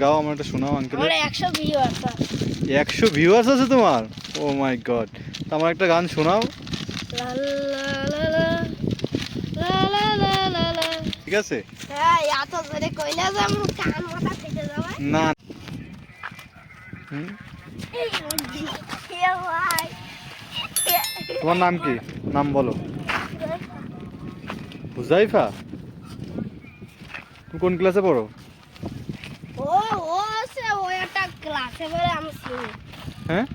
গাও আমার একটা শোনাও আঙ্কেল। আমার 100 ভিউয়ার্স আছে। 100 ভিউয়ার্স আছে তোমার? ও মাই গড, আমার একটা গান শোনাও। লা লা লা লা লা লা লা লা লা। ঠিক আছে? হ্যাঁ, এত জোরে কইলা যে আমার কান মাথা ফেটে যাবে। না হুম, এই বুদ্ধি এ ভাই। তোমার নাম কি? নাম বলো। হুজাইফা? তুমি কোন ক্লাসে পড়ো? ও ও আছে, ও একটা ক্লাসে পড়ে আমি চিনি। হ্যাঁ,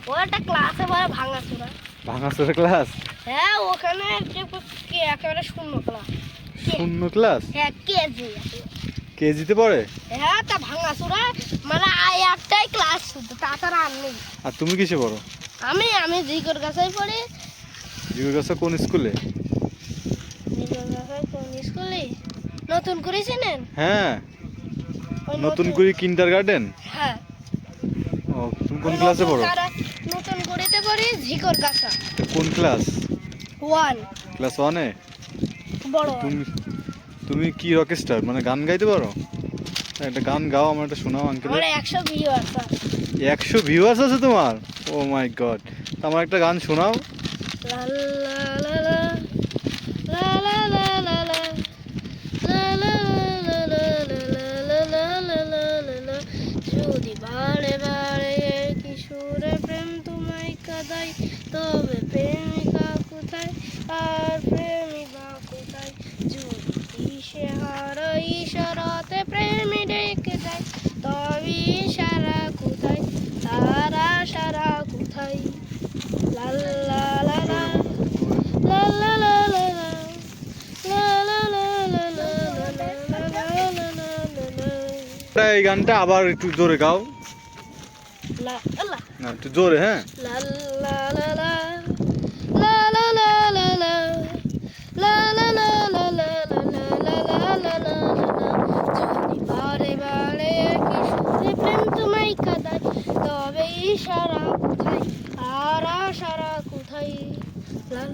ও একটা ক্লাসে পড়ে ভাঙাচোরা। ভাঙাচোরা ক্লাস? হ্যাঁ, ওখানে একেবারে শূন্য ক্লাস। 0 ক্লাস? হ্যাঁ, কেজি। কেজিতে পড়ে? হ্যাঁ, তা ভাঙাচোরা মানে একটাই ক্লাস শুধু, তাছাড়া আর নেই। আর তুমি কিসে পড়ো? আমি জিকর কাছেই পড়ি। জিগর কাছে কোন স্কুলে? জিকর কাছে কোন স্কুলে? নতুন করেছিলেন? হ্যাঁ, ওই নতুন করে কিন্ডারগার্টেন। হ্যাঁ। ও, তুমি কোন ক্লাসে পড়ো? নতুন করেতে পড়ি জিকর কাছে। কোন ক্লাস? 1 ক্লাস 1-এ? বড়। তুমি তুমি কি রকস্টার, মানে গান গাইতে পারো? একটা গান গাও, আমার একটা শোনাও আঙ্কেল। আমার 100 ভিউয়ার্স আছে। 100 ভিউয়ার্স আছে তোমার? ও মাই গড, আমার একটা গান শোনাও। লা লা লা লা লা লা লা লা লা লা লা লা লা লা লা লা লা লা। যদি বারে বারে কিশোরে প্রেম তোমায় কাঁদাই, তবে প্রেমিকা কোথায় আর প্রেমিকা কোথায়? যদি দিশে হারা ইশারাতে প্রেমী ডেকে যায়, তবে ইশারা কোথায়, তারা সারা কোথায়? লা লা লা লা লা লা লা লা লা লা লা লা লা লা লা লা লা। এই গানটা আবার একটু জোরে গাও লা লা না, একটু জোরে। হ্যাঁ, লা লা লা লা লা লা লা লা লা লা লা লা লা লা লা লা লা লা। যদি বারে বারে কিশোরে প্রেম তোমায় কাঁদায়, তবে ইশারা কোথায় আর আশারা কোথায়? লা